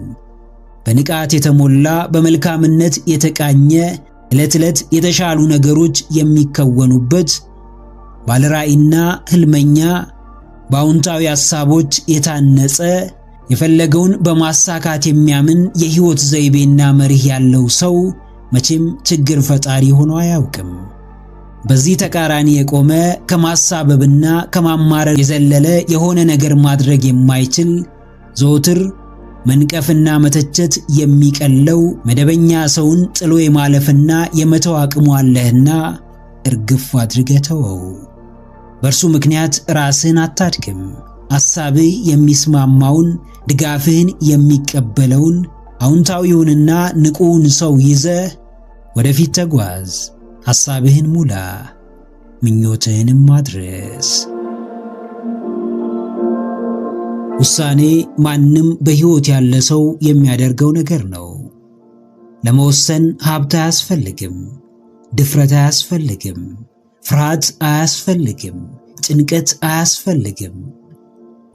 በንቃት የተሞላ በመልካምነት የተቃኘ ዕለት ዕለት የተሻሉ ነገሮች የሚከወኑበት ባለራዕይና ህልመኛ በአዎንታዊ ሐሳቦች የታነጸ የፈለገውን በማሳካት የሚያምን የሕይወት ዘይቤና መርህ ያለው ሰው መቼም ችግር ፈጣሪ ሆኖ አያውቅም። በዚህ ተቃራኒ የቆመ ከማሳበብና ከማማረር የዘለለ የሆነ ነገር ማድረግ የማይችል ዘወትር መንቀፍና መተቸት የሚቀለው መደበኛ ሰውን ጥሎ የማለፍና የመተው አቅሙ አለህና እርግፍ አድርገህ ተወው። በእርሱ ምክንያት ራስህን አታድክም። ሐሳብህ የሚስማማውን፣ ድጋፍህን የሚቀበለውን አዎንታዊውንና ንቁውን ሰው ይዘህ ወደፊት ተጓዝ። ሐሳብህን ሙላ፣ ምኞትህንም አድርስ። ውሳኔ ማንም በሕይወት ያለ ሰው የሚያደርገው ነገር ነው። ለመወሰን ሀብት አያስፈልግም፣ ድፍረት አያስፈልግም፣ ፍርሃት አያስፈልግም፣ ጭንቀት አያስፈልግም።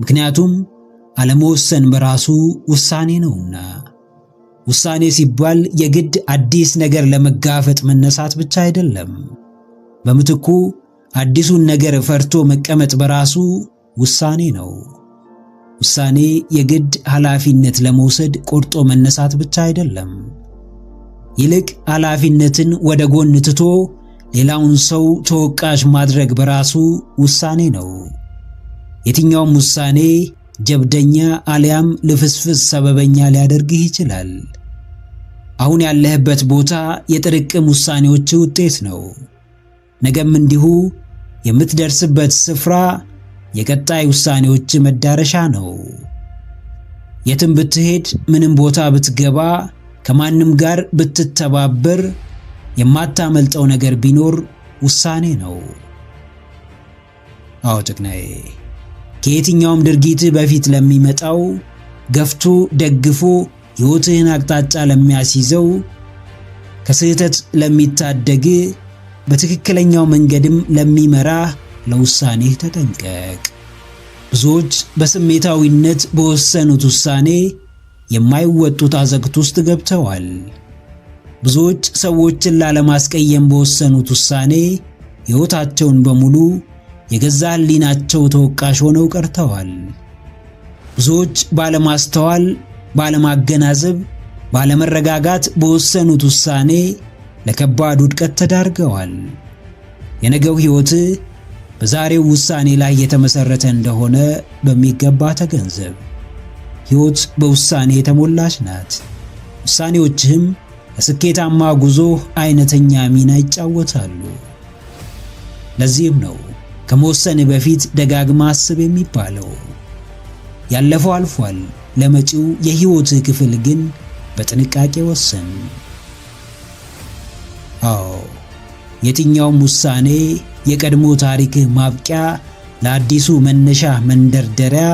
ምክንያቱም አለመወሰን በራሱ ውሳኔ ነውና። ውሳኔ ሲባል የግድ አዲስ ነገር ለመጋፈጥ መነሳት ብቻ አይደለም። በምትኩ አዲሱን ነገር ፈርቶ መቀመጥ በራሱ ውሳኔ ነው። ውሳኔ የግድ ኃላፊነት ለመውሰድ ቆርጦ መነሳት ብቻ አይደለም። ይልቅ ኃላፊነትን ወደ ጎን ትቶ ሌላውን ሰው ተወቃሽ ማድረግ በራሱ ውሳኔ ነው። የትኛውም ውሳኔ ጀብደኛ አሊያም ልፍስፍስ ሰበበኛ ሊያደርግህ ይችላል። አሁን ያለህበት ቦታ የጥርቅም ውሳኔዎች ውጤት ነው። ነገም እንዲሁ የምትደርስበት ስፍራ የቀጣይ ውሳኔዎች መዳረሻ ነው። የትም ብትሄድ፣ ምንም ቦታ ብትገባ፣ ከማንም ጋር ብትተባበር የማታመልጠው ነገር ቢኖር ውሳኔ ነው። አዎ ጀግናዬ፣ ከየትኛውም ድርጊት በፊት ለሚመጣው ገፍቶ ደግፎ ሕይወትህን አቅጣጫ ለሚያስይዘው ከስህተት ለሚታደግ በትክክለኛው መንገድም ለሚመራህ ለውሳኔህ ተጠንቀቅ። ብዙዎች በስሜታዊነት በወሰኑት ውሳኔ የማይወጡት አዘቅት ውስጥ ገብተዋል። ብዙዎች ሰዎችን ላለማስቀየም በወሰኑት ውሳኔ ሕይወታቸውን በሙሉ የገዛ ሕሊናቸው ተወቃሽ ሆነው ቀርተዋል። ብዙዎች ባለማስተዋል፣ ባለማገናዘብ፣ ባለመረጋጋት በወሰኑት ውሳኔ ለከባድ ውድቀት ተዳርገዋል። የነገው ሕይወትህ በዛሬው ውሳኔ ላይ የተመሰረተ እንደሆነ በሚገባ ተገንዘብ። ሕይወት በውሳኔ የተሞላች ናት። ውሳኔዎችህም ለስኬታማ ጉዞህ አይነተኛ ሚና ይጫወታሉ። ለዚህም ነው ከመወሰን በፊት ደጋግማ አስብ የሚባለው። ያለፈው አልፏል። ለመጪው የሕይወትህ ክፍል ግን በጥንቃቄ ወስን። አዎ፣ የትኛውም ውሳኔ የቀድሞ ታሪክህ ማብቂያ፣ ለአዲሱ መነሻ መንደርደሪያ፣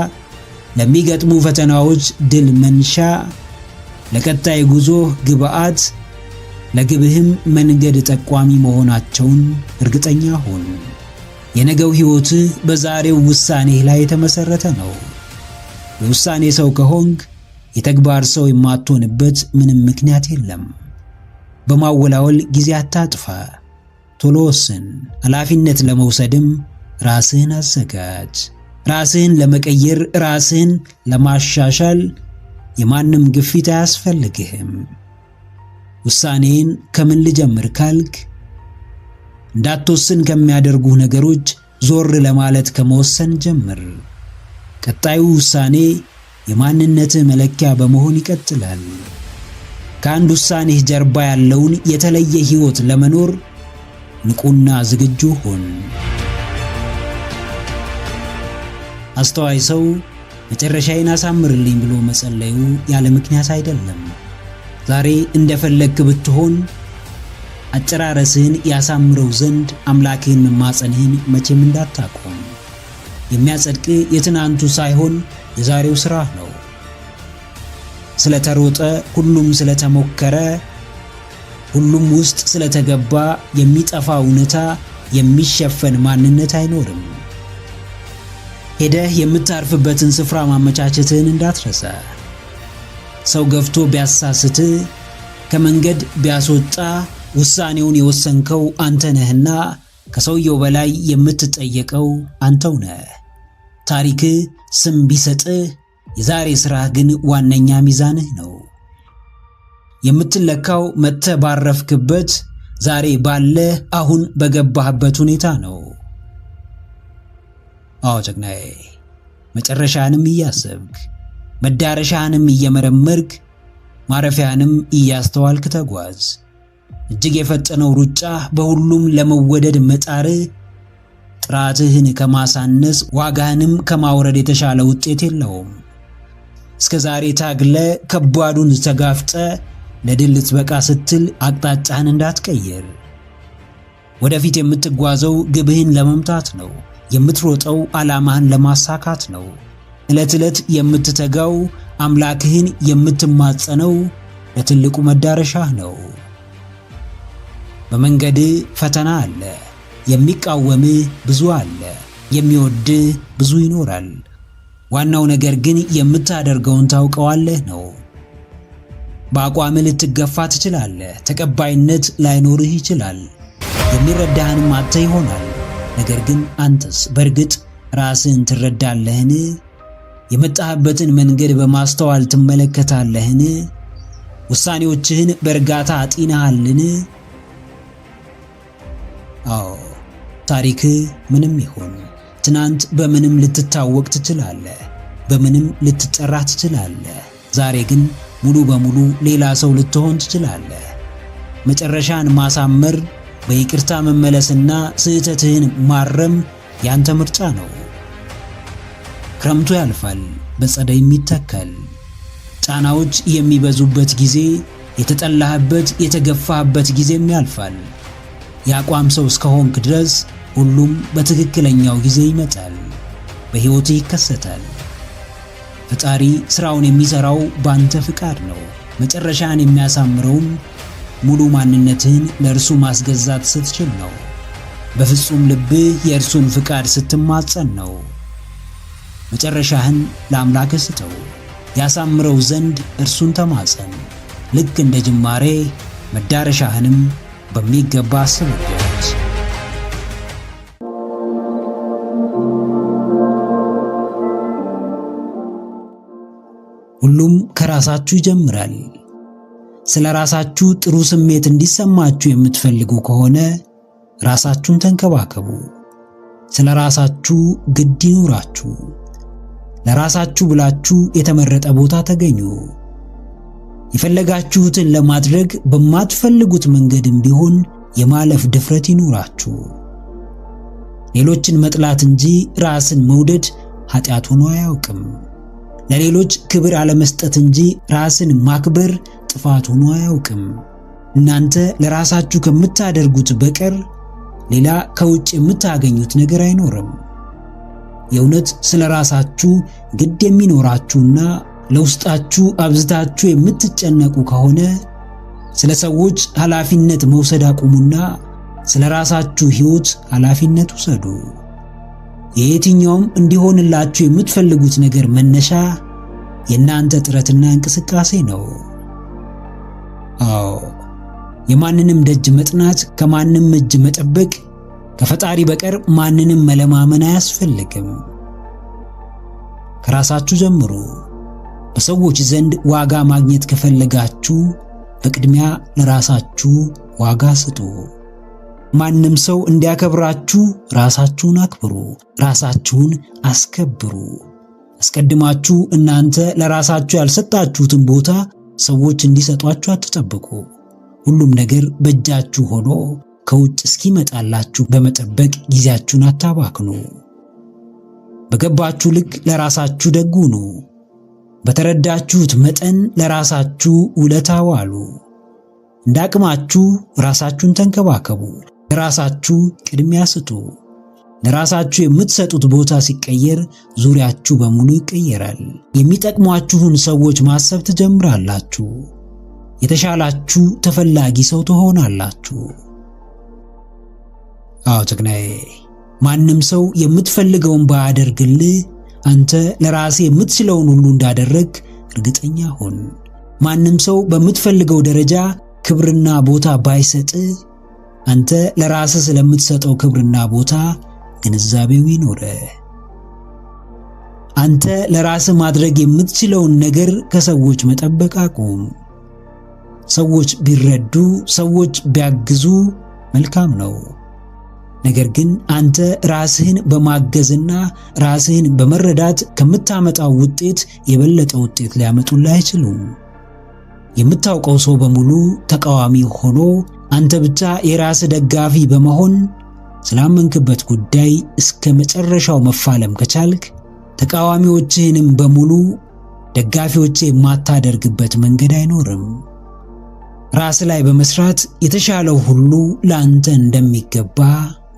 ለሚገጥሙ ፈተናዎች ድል መንሻ፣ ለቀጣይ ጉዞህ ግብዓት፣ ለግብህም መንገድ ጠቋሚ መሆናቸውን እርግጠኛ ሁን። የነገው ሕይወትህ በዛሬው ውሳኔህ ላይ የተመሰረተ ነው። የውሳኔ ሰው ከሆንክ የተግባር ሰው የማትሆንበት ምንም ምክንያት የለም። በማወላወል ጊዜ አታጥፋ። ቶሎ ወስን። ኃላፊነት ለመውሰድም ራስህን አዘጋጅ። ራስህን ለመቀየር፣ ራስህን ለማሻሻል የማንም ግፊት አያስፈልግህም። ውሳኔን ከምን ልጀምር ካልክ፣ እንዳትወስን ከሚያደርጉህ ነገሮች ዞር ለማለት ከመወሰን ጀምር። ቀጣዩ ውሳኔ የማንነትህ መለኪያ በመሆን ይቀጥላል። ከአንድ ውሳኔህ ጀርባ ያለውን የተለየ ሕይወት ለመኖር ንቁና ዝግጁ ሁን። አስተዋይ ሰው መጨረሻዬን አሳምርልኝ ብሎ መጸለዩ ያለ ምክንያት አይደለም። ዛሬ እንደፈለግክ ብትሆን አጨራረስህን ያሳምረው ዘንድ አምላክህን መማጸንህን መቼም እንዳታቆም። የሚያጸድቅ የትናንቱ ሳይሆን የዛሬው ሥራህ ነው። ስለተሮጠ፣ ሁሉም ስለተሞከረ፣ ሁሉም ውስጥ ስለተገባ የሚጠፋ እውነታ፣ የሚሸፈን ማንነት አይኖርም። ሄደህ የምታርፍበትን ስፍራ ማመቻቸትህን እንዳትረሳ። ሰው ገፍቶ ቢያሳስትህ፣ ከመንገድ ቢያስወጣ፣ ውሳኔውን የወሰንከው አንተ ነህና ከሰውየው በላይ የምትጠየቀው አንተው ነህ። ታሪክህ ስም ቢሰጥህ፣ የዛሬ ሥራህ ግን ዋነኛ ሚዛንህ ነው። የምትለካው መጥተህ ባረፍክበት፣ ዛሬ ባለህ፣ አሁን በገባህበት ሁኔታ ነው። አዎ ጀግናዬ፣ መጨረሻህንም እያሰብክ፣ መዳረሻህንም እየመረመርክ፣ ማረፊያህንም እያስተዋልክ ተጓዝ። እጅግ የፈጠነው ሩጫ፣ በሁሉም ለመወደድ መጣርህ፣ ጥራትህን ከማሳነስ ዋጋህንም ከማውረድ የተሻለ ውጤት የለውም። እስከዛሬ ታግለ ከባዱን ተጋፍጠ ለድል ልትበቃ ስትል አቅጣጫህን እንዳትቀይር። ወደፊት የምትጓዘው ግብህን ለመምታት ነው። የምትሮጠው ዓላማህን ለማሳካት ነው። ዕለት ዕለት የምትተጋው አምላክህን የምትማጸነው ለትልቁ መዳረሻህ ነው። በመንገድህ ፈተና አለ። የሚቃወምህ ብዙ አለ። የሚወድህ ብዙ ይኖራል። ዋናው ነገር ግን የምታደርገውን ታውቀዋለህ ነው። በአቋምህ ልትገፋ ትችላለህ። ተቀባይነት ላይኖርህ ይችላል። የሚረዳህንም አጥተህ ይሆናል። ነገር ግን አንተስ በእርግጥ ራስህን ትረዳለህን? የመጣህበትን መንገድ በማስተዋል ትመለከታለህን? ውሳኔዎችህን በእርጋታ አጢነሃልን? አዎ፣ ታሪክህ ምንም ይሁን ትናንት በምንም ልትታወቅ ትችላለህ፣ በምንም ልትጠራ ትችላለህ። ዛሬ ግን ሙሉ በሙሉ ሌላ ሰው ልትሆን ትችላለህ። መጨረሻን ማሳመር፣ በይቅርታ መመለስና ስህተትህን ማረም ያንተ ምርጫ ነው። ክረምቱ ያልፋል፣ በጸደይም ይተካል። ጫናዎች የሚበዙበት ጊዜ፣ የተጠላህበት የተገፋህበት ጊዜም ያልፋል። የአቋም ሰው እስከሆንክ ድረስ ሁሉም በትክክለኛው ጊዜ ይመጣል፣ በሕይወትህ ይከሰታል። ፈጣሪ ሥራውን የሚሠራው ባንተ ፍቃድ ነው። መጨረሻን የሚያሳምረውም ሙሉ ማንነትህን ለእርሱ ማስገዛት ስትችል ነው። በፍጹም ልብህ የእርሱን ፍቃድ ስትማጸን ነው። መጨረሻህን ለአምላክህ ስጠው። ያሳምረው ዘንድ እርሱን ተማጸን። ልክ እንደ ጅማሬ መዳረሻህንም በሚገባ አስብበት። ሁሉም ከራሳችሁ ይጀምራል። ስለ ራሳችሁ ጥሩ ስሜት እንዲሰማችሁ የምትፈልጉ ከሆነ ራሳችሁን ተንከባከቡ። ስለ ራሳችሁ ግድ ይኑራችሁ። ለራሳችሁ ብላችሁ የተመረጠ ቦታ ተገኙ። የፈለጋችሁትን ለማድረግ በማትፈልጉት መንገድም ቢሆን የማለፍ ድፍረት ይኑራችሁ። ሌሎችን መጥላት እንጂ ራስን መውደድ ኃጢአት ሆኖ አያውቅም። ለሌሎች ክብር አለመስጠት እንጂ ራስን ማክበር ጥፋት ሆኖ አያውቅም። እናንተ ለራሳችሁ ከምታደርጉት በቀር ሌላ ከውጭ የምታገኙት ነገር አይኖርም። የእውነት ስለ ራሳችሁ ግድ የሚኖራችሁና ለውስጣችሁ አብዝታችሁ የምትጨነቁ ከሆነ ስለ ሰዎች ኃላፊነት መውሰድ አቁሙና ስለ ራሳችሁ ሕይወት ኃላፊነት ውሰዱ። የየትኛውም እንዲሆንላችሁ የምትፈልጉት ነገር መነሻ የእናንተ ጥረትና እንቅስቃሴ ነው። አዎ፣ የማንንም ደጅ መጥናት፣ ከማንም እጅ መጠበቅ፣ ከፈጣሪ በቀር ማንንም መለማመን አያስፈልግም። ከራሳችሁ ጀምሩ። በሰዎች ዘንድ ዋጋ ማግኘት ከፈለጋችሁ በቅድሚያ ለራሳችሁ ዋጋ ስጡ። ማንም ሰው እንዲያከብራችሁ ራሳችሁን አክብሩ፣ ራሳችሁን አስከብሩ። አስቀድማችሁ እናንተ ለራሳችሁ ያልሰጣችሁትን ቦታ ሰዎች እንዲሰጧችሁ አትጠብቁ። ሁሉም ነገር በእጃችሁ ሆኖ ከውጭ እስኪመጣላችሁ በመጠበቅ ጊዜያችሁን አታባክኑ። በገባችሁ ልክ ለራሳችሁ ደግ ሁኑ። በተረዳችሁት መጠን ለራሳችሁ ውለታ ዋሉ። እንዳቅማችሁ ራሳችሁን ተንከባከቡ። ለራሳችሁ ቅድሚያ ስጡ። ለራሳችሁ የምትሰጡት ቦታ ሲቀየር ዙሪያችሁ በሙሉ ይቀየራል። የሚጠቅሟችሁን ሰዎች ማሰብ ትጀምራላችሁ። የተሻላችሁ ተፈላጊ ሰው ትሆናላችሁ። አዎ ጀግናዬ፣ ማንም ሰው የምትፈልገውን ባያደርግልህ አንተ ለራሴ የምትችለውን ሁሉ እንዳደረግ እርግጠኛ ሁን። ማንም ሰው በምትፈልገው ደረጃ ክብርና ቦታ ባይሰጥ አንተ ለራስህ ስለምትሰጠው ክብርና ቦታ ግንዛቤው ይኖርህ። አንተ ለራስህ ማድረግ የምትችለውን ነገር ከሰዎች መጠበቅ አቁም። ሰዎች ቢረዱ፣ ሰዎች ቢያግዙ መልካም ነው። ነገር ግን አንተ ራስህን በማገዝና ራስህን በመረዳት ከምታመጣው ውጤት የበለጠ ውጤት ሊያመጡልህ አይችሉም። የምታውቀው ሰው በሙሉ ተቃዋሚ ሆኖ አንተ ብቻ የራስህ ደጋፊ በመሆን ስላመንክበት ጉዳይ እስከ መጨረሻው መፋለም ከቻልክ ተቃዋሚዎችህንም በሙሉ ደጋፊዎች የማታደርግበት መንገድ አይኖርም። ራስ ላይ በመስራት የተሻለው ሁሉ ለአንተ እንደሚገባ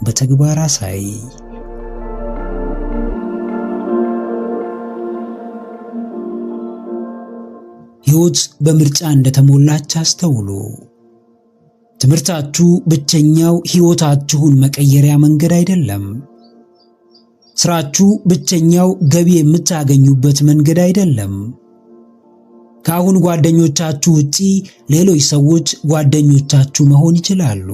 በተግባር አሳይ። ሕይወት በምርጫ እንደተሞላች አስተውሉ። ትምህርታችሁ ብቸኛው ሕይወታችሁን መቀየሪያ መንገድ አይደለም። ስራችሁ ብቸኛው ገቢ የምታገኙበት መንገድ አይደለም። ከአሁን ጓደኞቻችሁ ውጪ ሌሎች ሰዎች ጓደኞቻችሁ መሆን ይችላሉ።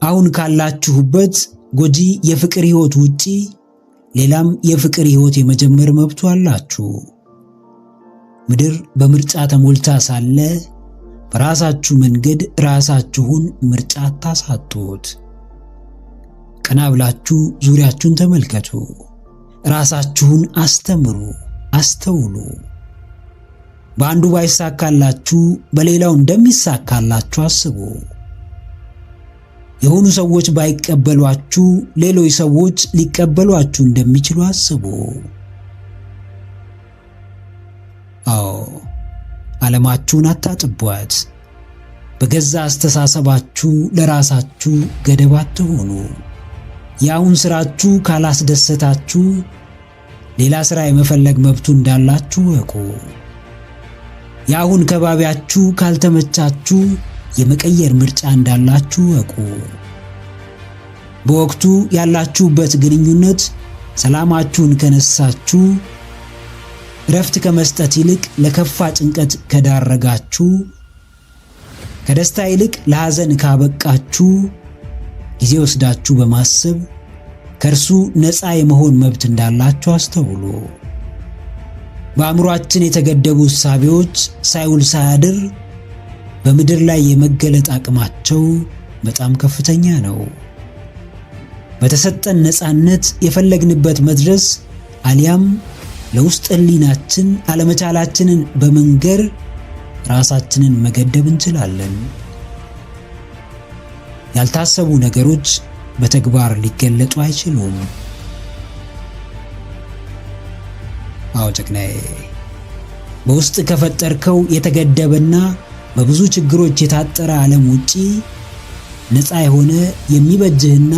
አሁን ካላችሁበት ጎጂ የፍቅር ሕይወት ውጪ ሌላም የፍቅር ሕይወት የመጀመር መብቱ አላችሁ። ምድር በምርጫ ተሞልታ ሳለ በራሳችሁ መንገድ ራሳችሁን ምርጫ አታሳጡት። ቀና ብላችሁ ዙሪያችሁን ተመልከቱ። ራሳችሁን አስተምሩ፣ አስተውሉ። በአንዱ ባይሳካላችሁ በሌላው እንደሚሳካላችሁ አስቡ። የሆኑ ሰዎች ባይቀበሏችሁ ሌሎች ሰዎች ሊቀበሏችሁ እንደሚችሉ አስቡ። አዎ፣ ዓለማችሁን አታጥቧት። በገዛ አስተሳሰባችሁ ለራሳችሁ ገደብ አትሁኑ። የአሁን ስራችሁ ካላስደሰታችሁ ሌላ ስራ የመፈለግ መብቱ እንዳላችሁ እወቁ። የአሁን ከባቢያችሁ ካልተመቻችሁ የመቀየር ምርጫ እንዳላችሁ እወቁ። በወቅቱ ያላችሁበት ግንኙነት ሰላማችሁን ከነሳችሁ፣ እረፍት ከመስጠት ይልቅ ለከፋ ጭንቀት ከዳረጋችሁ፣ ከደስታ ይልቅ ለሐዘን ካበቃችሁ ጊዜ ወስዳችሁ በማሰብ ከእርሱ ነፃ የመሆን መብት እንዳላችሁ አስተውሉ። በአእምሮአችን የተገደቡ እሳቤዎች ሳይውል ሳያድር በምድር ላይ የመገለጥ አቅማቸው በጣም ከፍተኛ ነው። በተሰጠን ነፃነት የፈለግንበት መድረስ አሊያም ለውስጥ ሕሊናችን አለመቻላችንን በመንገር ራሳችንን መገደብ እንችላለን። ያልታሰቡ ነገሮች በተግባር ሊገለጡ አይችሉም። አዎ ጀግናዬ፣ በውስጥ ከፈጠርከው የተገደበና በብዙ ችግሮች የታጠረ ዓለም ውጪ ነፃ የሆነ የሚበጅህና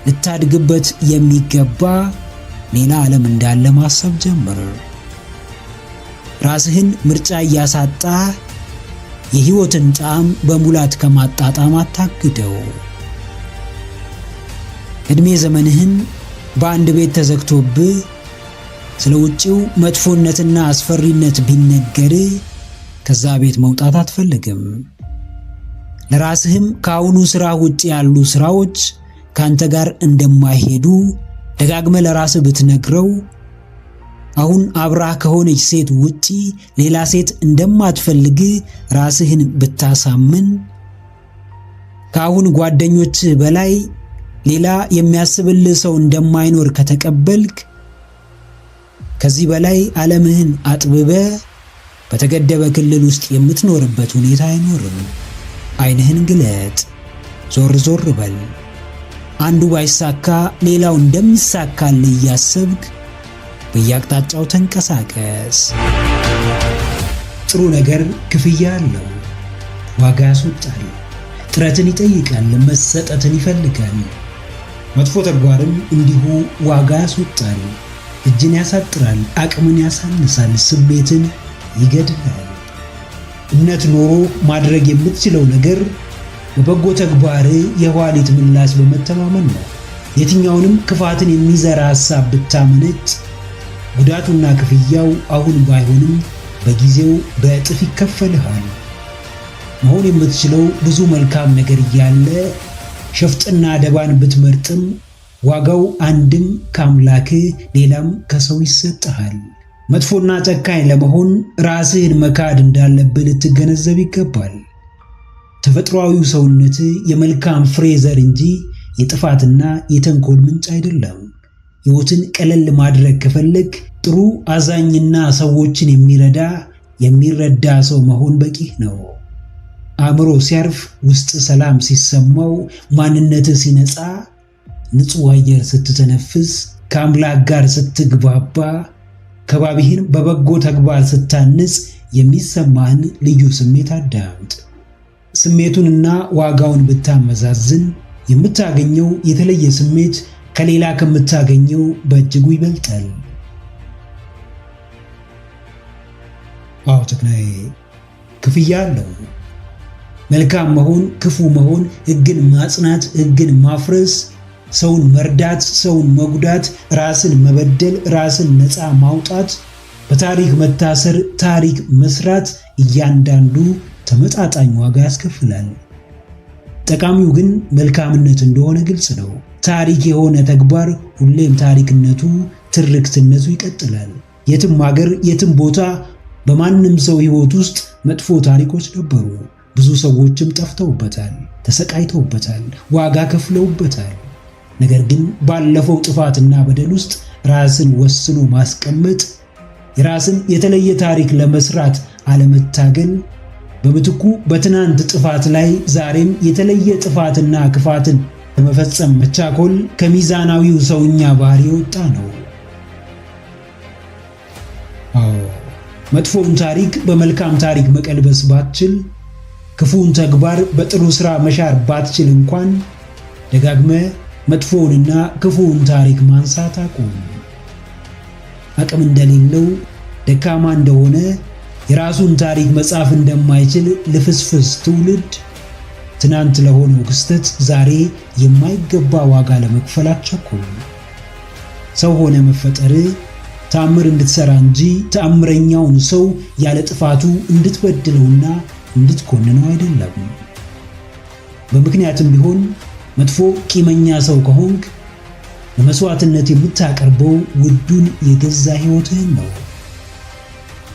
ልታድግበት የሚገባ ሌላ ዓለም እንዳለ ማሰብ ጀምር። ራስህን ምርጫ እያሳጣ የሕይወትን ጣዕም በሙላት ከማጣጣም አታግደው። ዕድሜ ዘመንህን በአንድ ቤት ተዘግቶብህ ስለ ውጪው መጥፎነትና አስፈሪነት ቢነገር ከዛ ቤት መውጣት አትፈልግም። ለራስህም ከአሁኑ ሥራ ውጪ ያሉ ሥራዎች ካንተ ጋር እንደማይሄዱ ደጋግመ ለራስህ ብትነግረው፣ አሁን አብራህ ከሆነች ሴት ውጪ ሌላ ሴት እንደማትፈልግ ራስህን ብታሳምን፣ ከአሁን ጓደኞችህ በላይ ሌላ የሚያስብልህ ሰው እንደማይኖር ከተቀበልክ፣ ከዚህ በላይ ዓለምህን አጥብበ በተገደበ ክልል ውስጥ የምትኖርበት ሁኔታ አይኖርም። ዓይንህን ግለጥ፣ ዞር ዞር በል። አንዱ ባይሳካ ሌላው እንደሚሳካልህ እያሰብክ በየአቅጣጫው ተንቀሳቀስ። ጥሩ ነገር ክፍያ አለው፣ ዋጋ ያስወጣል፣ ጥረትን ይጠይቃል፣ መሰጠትን ይፈልጋል። መጥፎ ተግባርም እንዲሁ ዋጋ ያስወጣል፣ እጅን ያሳጥራል፣ አቅምን ያሳንሳል፣ ስሜትን ይገድላል። እምነት ኖሮ ማድረግ የምትችለው ነገር በበጎ ተግባር የኋሊት ምላሽ በመተማመን ነው። የትኛውንም ክፋትን የሚዘራ ሐሳብ ብታመነጭ ጉዳቱና ክፍያው አሁን ባይሆንም በጊዜው በእጥፍ ይከፈልሃል። መሆን የምትችለው ብዙ መልካም ነገር እያለ ሸፍጥና ደባን ብትመርጥም ዋጋው አንድም ከአምላክህ ሌላም ከሰው ይሰጥሃል። መጥፎና ጨካኝ ለመሆን ራስህን መካድ እንዳለብህ ልትገነዘብ ይገባል። ተፈጥሯዊው ሰውነትህ የመልካም ፍሬ ዘር እንጂ የጥፋትና የተንኮል ምንጭ አይደለም። ሕይወትን ቀለል ማድረግ ከፈለግ ጥሩ አዛኝና ሰዎችን የሚረዳ ሰው መሆን በቂህ ነው። አእምሮ ሲያርፍ፣ ውስጥ ሰላም ሲሰማው፣ ማንነት ሲነጻ፣ ንጹህ አየር ስትተነፍስ፣ ከአምላክ ጋር ስትግባባ፣ ከባቢህን በበጎ ተግባር ስታንጽ የሚሰማህን ልዩ ስሜት አዳምጥ። ስሜቱንና ዋጋውን ብታመዛዝን የምታገኘው የተለየ ስሜት ከሌላ ከምታገኘው በእጅጉ ይበልጣል። አዎ ተክናዬ፣ ክፍያ አለው። መልካም መሆን፣ ክፉ መሆን፣ ሕግን ማጽናት፣ ሕግን ማፍረስ፣ ሰውን መርዳት፣ ሰውን መጉዳት፣ ራስን መበደል፣ ራስን ነፃ ማውጣት፣ በታሪክ መታሰር፣ ታሪክ መስራት፣ እያንዳንዱ ተመጣጣኝ ዋጋ ያስከፍላል። ጠቃሚው ግን መልካምነት እንደሆነ ግልጽ ነው። ታሪክ የሆነ ተግባር ሁሌም ታሪክነቱ፣ ትርክትነቱ ይቀጥላል። የትም ሀገር፣ የትም ቦታ በማንም ሰው ሕይወት ውስጥ መጥፎ ታሪኮች ነበሩ። ብዙ ሰዎችም ጠፍተውበታል፣ ተሰቃይተውበታል፣ ዋጋ ከፍለውበታል። ነገር ግን ባለፈው ጥፋትና በደል ውስጥ ራስን ወስኖ ማስቀመጥ፣ የራስን የተለየ ታሪክ ለመስራት አለመታገል፣ በምትኩ በትናንት ጥፋት ላይ ዛሬም የተለየ ጥፋትና ክፋትን ለመፈጸም መቻኮል ከሚዛናዊው ሰውኛ ባህሪ የወጣ ነው። አዎ መጥፎውን ታሪክ በመልካም ታሪክ መቀልበስ ባትችል፣ ክፉን ተግባር በጥሩ ሥራ መሻር ባትችል እንኳን ደጋግመ መጥፎውንና ክፉውን ታሪክ ማንሳት አቁም። አቅም እንደሌለው፣ ደካማ እንደሆነ፣ የራሱን ታሪክ መጻፍ እንደማይችል ልፍስፍስ ትውልድ ትናንት ለሆነው ክስተት ዛሬ የማይገባ ዋጋ ለመክፈል አትቸኩል። ሰው ሆነ መፈጠር ተአምር እንድትሰራ እንጂ ተአምረኛውን ሰው ያለ ጥፋቱ እንድትበድለውና እንድትኮንነው አይደለም። በምክንያትም ቢሆን መጥፎ ቂመኛ ሰው ከሆንክ ለመስዋዕትነት የምታቀርበው ውዱን የገዛ ሕይወትህን ነው።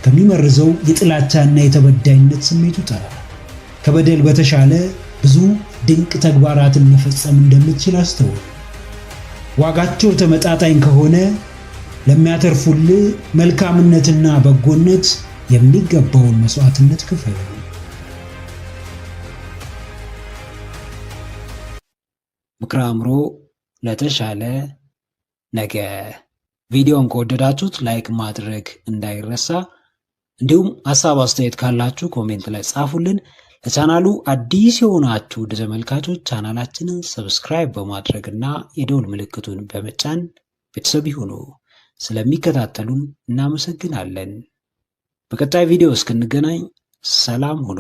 ከሚመርዘው የጥላቻና የተበዳይነት ስሜት ውጣ። ከበደል በተሻለ ብዙ ድንቅ ተግባራትን መፈጸም እንደምትችል አስተውል። ዋጋቸው ተመጣጣኝ ከሆነ ለሚያተርፉልህ መልካምነትና በጎነት የሚገባውን መስዋዕትነት ክፈል። ምክረ አእምሮ ለተሻለ ነገ። ቪዲዮን ከወደዳችሁት ላይክ ማድረግ እንዳይረሳ፣ እንዲሁም ሐሳብ አስተያየት ካላችሁ ኮሜንት ላይ ጻፉልን። ለቻናሉ አዲስ የሆናችሁ ተመልካቾች ቻናላችንን ሰብስክራይብ በማድረግና የደውል ምልክቱን በመጫን ቤተሰብ ይሁኑ። ስለሚከታተሉን እናመሰግናለን። በቀጣይ ቪዲዮ እስክንገናኝ ሰላም ሁኑ።